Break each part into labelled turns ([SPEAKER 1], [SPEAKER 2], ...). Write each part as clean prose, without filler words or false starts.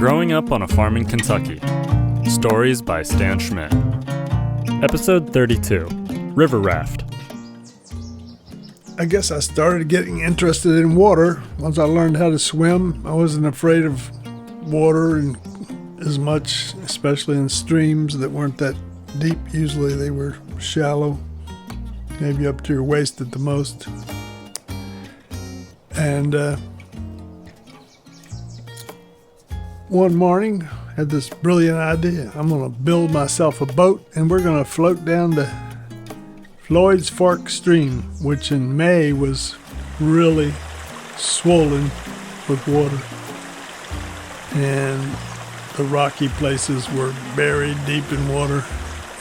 [SPEAKER 1] Growing Up on a Farm in Kentucky. Stories by Stan Schmidt. Episode 32, River Raft.
[SPEAKER 2] I guess I started getting interested in water. Once I learned how to swim, I wasn't afraid of water and as much, especially in streams that weren't that deep. Usually they were shallow, maybe up to your waist at the most. And one morning, I had this brilliant idea. I'm going to build myself a boat, and we're going to float down the Floyd's Fork Stream, which in May was really swollen with water. And the rocky places were buried deep in water.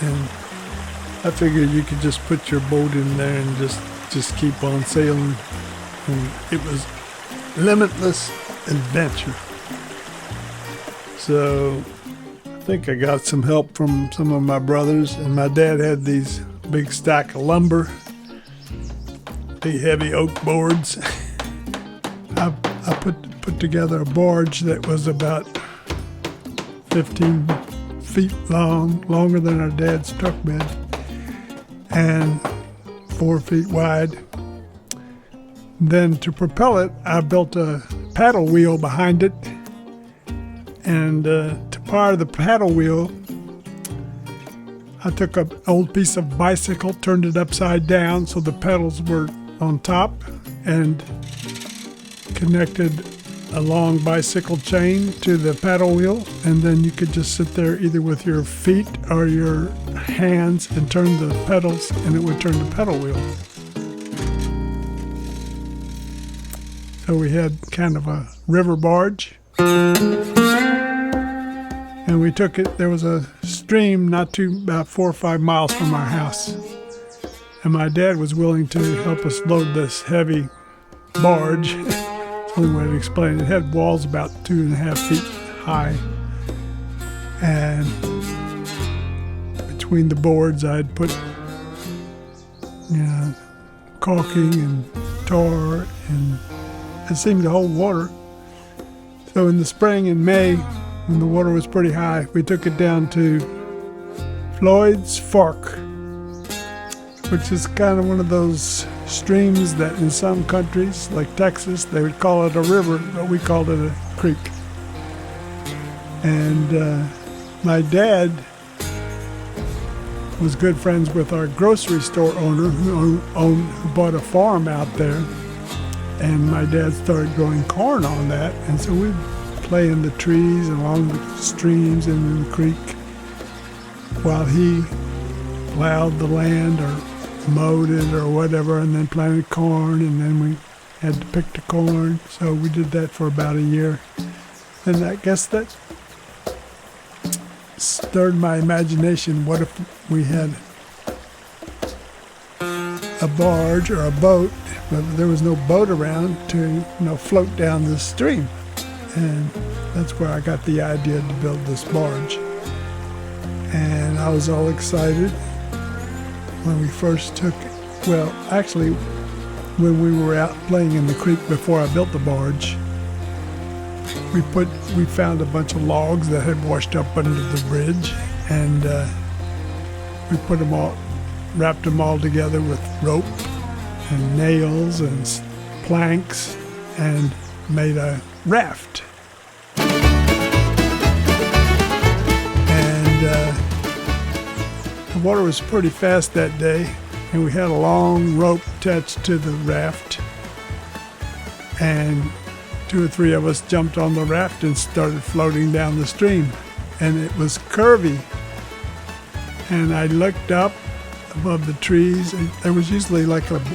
[SPEAKER 2] And I figured you could just put your boat in there and just keep on sailing. And it was limitless adventure. So I think I got some help from some of my brothers, and my dad had these big stack of lumber, big heavy oak boards. I put together a barge that was about 15 feet long, longer than our dad's truck bed, and 4 feet wide. Then to propel it, I built a paddle wheel behind it. And to power the paddle wheel, I took an old piece of bicycle, turned it upside down so the pedals were on top, and connected a long bicycle chain to the paddle wheel. And then you could just sit there either with your feet or your hands and turn the pedals, and it would turn the pedal wheel. So we had kind of a river barge. And we took it, there was a stream about 4 or 5 miles from our house. And my dad was willing to help us load this heavy barge. That's the only way to explain it. It had walls about 2.5 feet high. And between the boards I'd put caulking and tar, and it seemed to hold water. So in the spring, in May, when the water was pretty high, we took it down to Floyd's Fork, which is kind of one of those streams that in some countries, like Texas, they would call it a river, but we called it a creek. And my dad was good friends with our grocery store owner who bought a farm out there. And my dad started growing corn on that, and so we'd play in the trees along the streams and in the creek while he plowed the land or mowed it or whatever, and then planted corn, and then we had to pick the corn. So we did that for about a year. And I guess that stirred my imagination. What if we had a barge or a boat, but there was no boat around to float down the stream? And that's where I got the idea to build this barge. And I was all excited when we first took it. Well, actually, when we were out playing in the creek before I built the barge, we found a bunch of logs that had washed up under the bridge, and we wrapped them all together with rope and nails and planks, and made a raft. And the water was pretty fast that day, and we had a long rope attached to the raft, and 2 or 3 of us jumped on the raft and started floating down the stream. And it was curvy, and I looked up above the trees. There was usually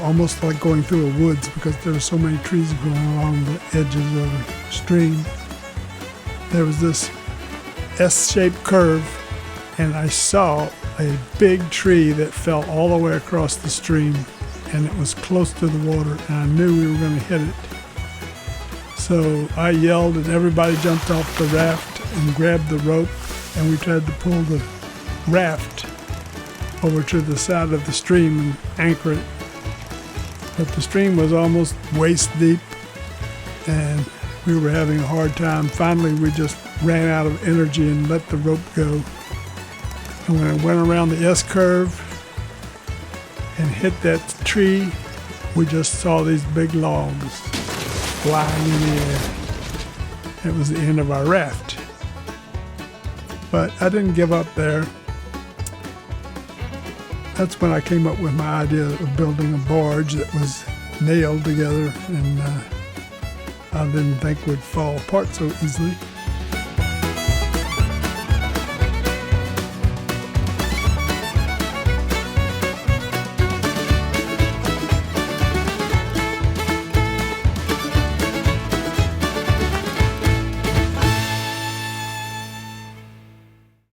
[SPEAKER 2] almost like going through a woods, because there were so many trees growing along the edges of the stream. There was this S-shaped curve, and I saw a big tree that fell all the way across the stream, and it was close to the water, and I knew we were going to hit it. So I yelled, and everybody jumped off the raft and grabbed the rope, and we tried to pull the raft over to the side of the stream and anchor it. But the stream was almost waist deep, and We were having a hard time. Finally, we just ran out of energy and let the rope go. And when it went around the S-curve and hit that tree, we just saw these big logs flying in the air. It was the end of our raft. But I didn't give up there. That's when I came up with my idea of building a barge that was nailed together and I didn't think would fall apart so easily.